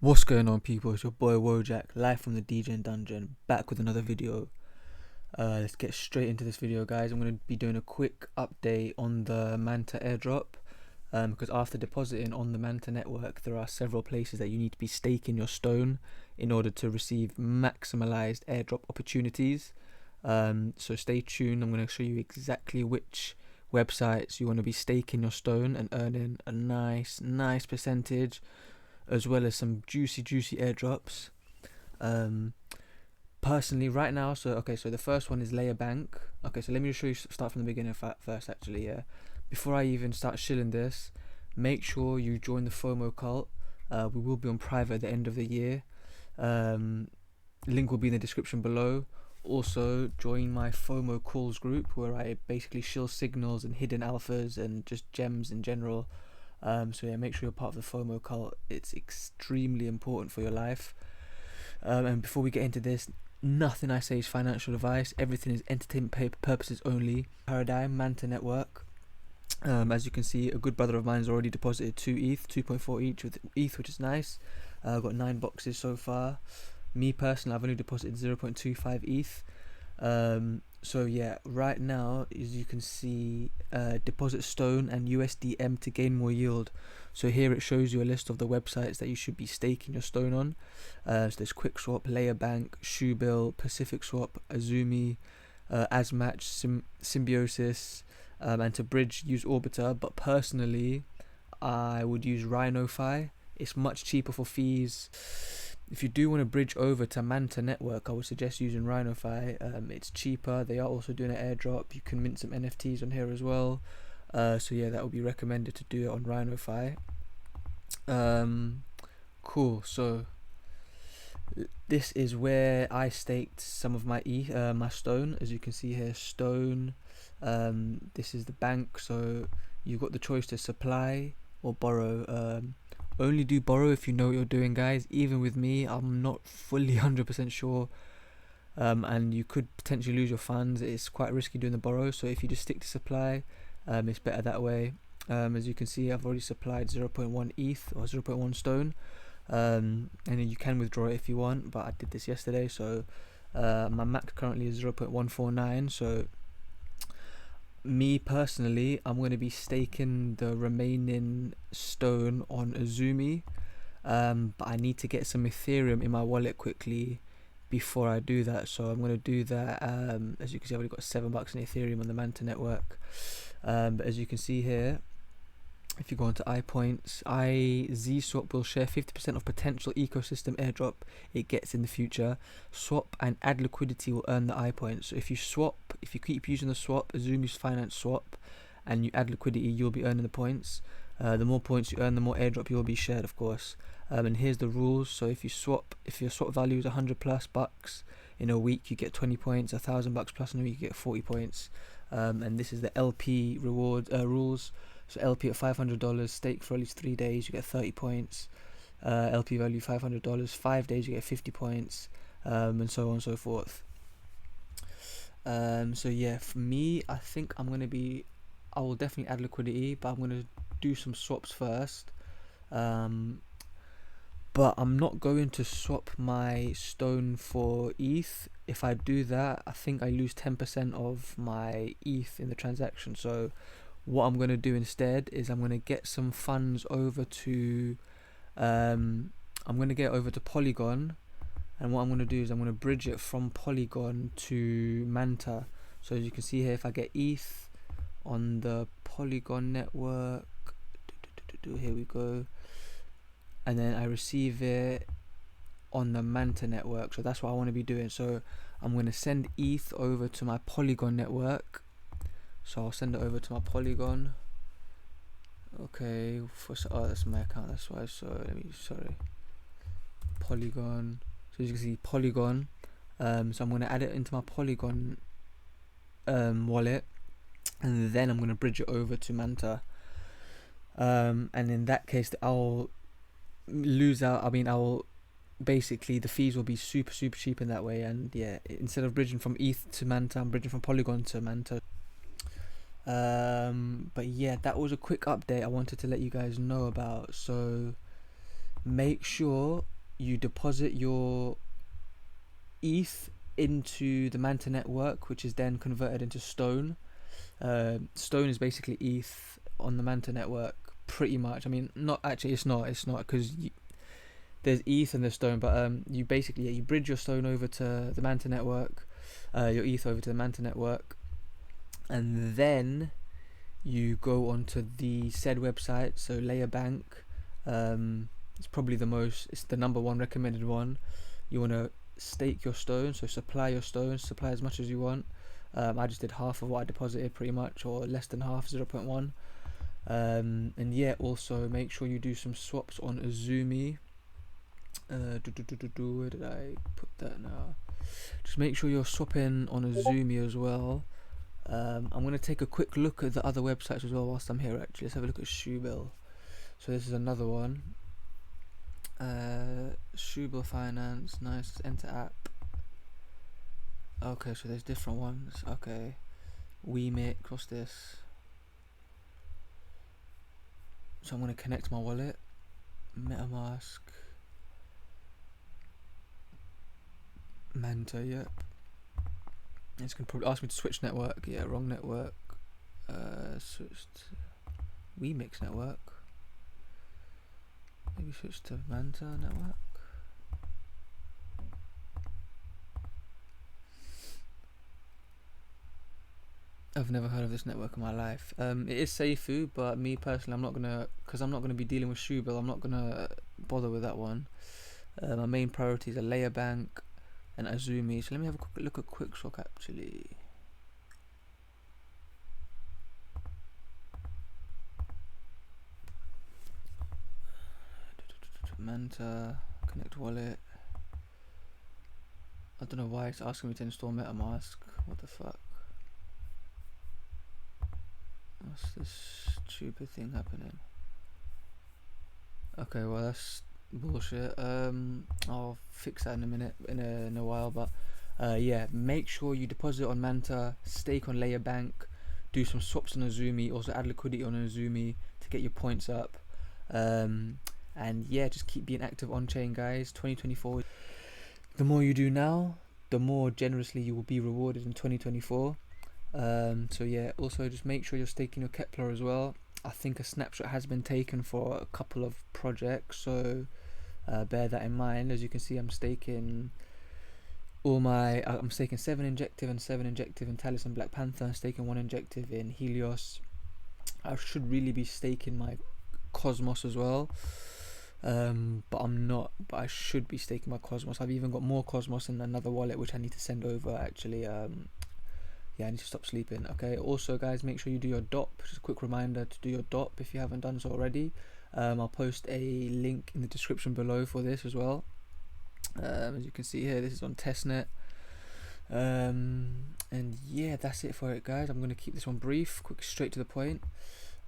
What's going on, people? It's your boy Wojak, live from the degen dungeon, back with another video. Let's get straight into this video, guys. I'm going to be doing a quick update on the MANTA Airdrop, because after depositing on the MANTA network, there are several places that you need to be staking your stone in order to receive maximalized airdrop opportunities. So stay tuned. I'm going to show you exactly which websites you want to be staking your stone and earning a nice percentage, as well as some juicy airdrops. Personally, right now, so the first one is Layer Bank. Okay, so let me just show you, start from the beginning first, actually. Yeah, before I even start shilling this, make sure you join the FOMO cult. We will be on private at the end of the year. Link will be in the description below. Also, join my FOMO calls group, where I basically shill signals and hidden alphas and just gems in general. So yeah, make sure you're part of the FOMO cult. It's extremely important for your life. And before we get into this, nothing I say is financial advice. Everything is entertainment purposes only. Paradigm, MANTA network. As you can see, a good brother of mine has already deposited 2 ETH, 2.4 each with ETH, which is nice. I've got 9 boxes so far. Me personally, I've only deposited 0.25 ETH. So yeah, right now, as you can see, deposit stone and USDM to gain more yield. So here it shows you a list of the websites that you should be staking your stone on. So there's QuickSwap, Layer Bank, Shoebill, Pacific Swap, Izumi, Asmatch, Symbiosis, and to bridge, use Orbiter. But personally, I would use RhinoFi. It's much cheaper for fees. If you do want to bridge over to MANTA network, I would suggest using RhinoFi. It's cheaper. They are also doing an airdrop. You can mint some NFTs on here as well. So yeah, that would be recommended to do it on RhinoFi. Cool. So this is where I staked some of my my stone. As you can see here, stone. This is the bank. So you've got the choice to supply or borrow. Only do borrow if you know what you're doing, guys. Even with me, I'm not fully 100% sure, and you could potentially lose your funds. It's quite risky doing the borrow, so if you just stick to supply, it's better that way. As you can see, I've already supplied 0.1 ETH or 0.1 stone, and then you can withdraw it if you want, but I did this yesterday, so my max currently is 0.149. So me personally, I'm going to be staking the remaining stone on Izumi, but I need to get some Ethereum in my wallet quickly before I do that. So I'm going to do that. As you can see, I've already got $7 in Ethereum on the MANTA network. But as you can see here, if you go onto iPoints, ZSwap will share 50% of potential ecosystem airdrop it gets in the future. Swap and add liquidity will earn the iPoints. So if you keep using the swap, Izumi Finance swap, and you add liquidity, you'll be earning the points. The more points you earn, the more airdrop you'll be shared, of course. And here's the rules. So if your swap value is 100 plus bucks in a week, you get 20 points. $1,000 plus in a week, you get 40 points. And this is the LP reward rules. So LP at $500, stake for at least 3 days, you get 30 points. LP value $500, 5 days you get 50 points, and so on and so forth. So yeah, for me, I think I will definitely add liquidity, but I'm gonna do some swaps first. But I'm not going to swap my stone for ETH. If I do that, I think I lose 10% of my ETH in the transaction. So what I'm going to do instead is I'm going to get some funds over to I'm going to get over to Polygon, and what I'm going to do is I'm going to bridge it from Polygon to MANTA. So as you can see here, if I get ETH on the Polygon network, here we go, and then I receive it on the MANTA network. So that's what I want to be doing. So I'm going to send ETH over to my Polygon network. So I'll send it over to my Polygon. Okay, that's my account, that's why. So Polygon. So as you can see, Polygon. So I'm going to add it into my Polygon wallet, and then I'm going to bridge it over to MANTA. And in that case, I'll lose out. I'll basically, the fees will be super cheap in that way. And yeah, instead of bridging from ETH to MANTA, I'm bridging from Polygon to MANTA. But yeah, that was a quick update I wanted to let you guys know about. So make sure you deposit your ETH into the Manta network, which is then converted into Stone. Stone is basically ETH on the Manta network, pretty much. I mean, not actually. It's not because there's ETH and there's Stone, but you basically you bridge your Stone over to the Manta network, your ETH over to the Manta network, and then you go onto the said website. So Layer Bank, it's probably it's the number one recommended one. You want to stake your Stone, so supply your Stone, supply as much as you want. I just did half of what I deposited, pretty much, or less than half, 0.1. And yeah, also make sure you do some swaps on Izumi. Where did I put that now? Just make sure you're swapping on Izumi as well. I'm going to take a quick look at the other websites as well whilst I'm here. Actually, let's have a look at Shoebill. So this is another one. Izumi Finance, nice. Enter app. Okay, so there's different ones. Okay, WeMix. What's this? So I'm going to connect my wallet. MetaMask. Manta, yep. It's going to probably ask me to switch network. Yeah, wrong network. Switched WeMix network. Maybe switch to Manta network. I've never heard of this network in my life. It is Seifu, but me personally, I'm not gonna be dealing with Shoebill. I'm not gonna bother with that one. My main priorities are Layer Bank and Izumi. So let me have a quick look at QuickShock actually. Manta, connect wallet. I don't know why it's asking me to install MetaMask. What the fuck? What's this stupid thing happening? Okay, well that's bullshit. I'll fix that in a minute, in a while. But yeah, make sure you deposit on Manta, stake on Layer Bank, do some swaps on Izumi, also add liquidity on Izumi to get your points up. And yeah, just keep being active on chain, guys. 2024. The more you do now, the more generously you will be rewarded in 2024. So yeah, also just make sure you're staking your Kepler as well. I think a snapshot has been taken for a couple of projects, so bear that in mind. As you can see, I'm staking I'm staking 7 injective and 7 injective in Talis and Black Panther. I'm staking 1 injective in Helios. I should really be staking my Cosmos as well, but I'm not. But I should be staking my Cosmos. I've even got more Cosmos in another wallet which I need to send over actually. Yeah, I need to stop sleeping. Okay, also guys, make sure you do your DOP. Just a quick reminder to do your DOP if you haven't done so already. I'll post a link in the description below for this as well. As you can see here, this is on testnet. And yeah, that's it for it, guys. I'm going to keep this one brief, quick, straight to the point.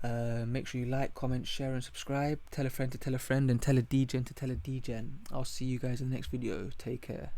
Make sure you like, comment, share and subscribe. Tell a friend to tell a friend, and tell a degen to tell a degen. I'll see you guys in the next video. Take care.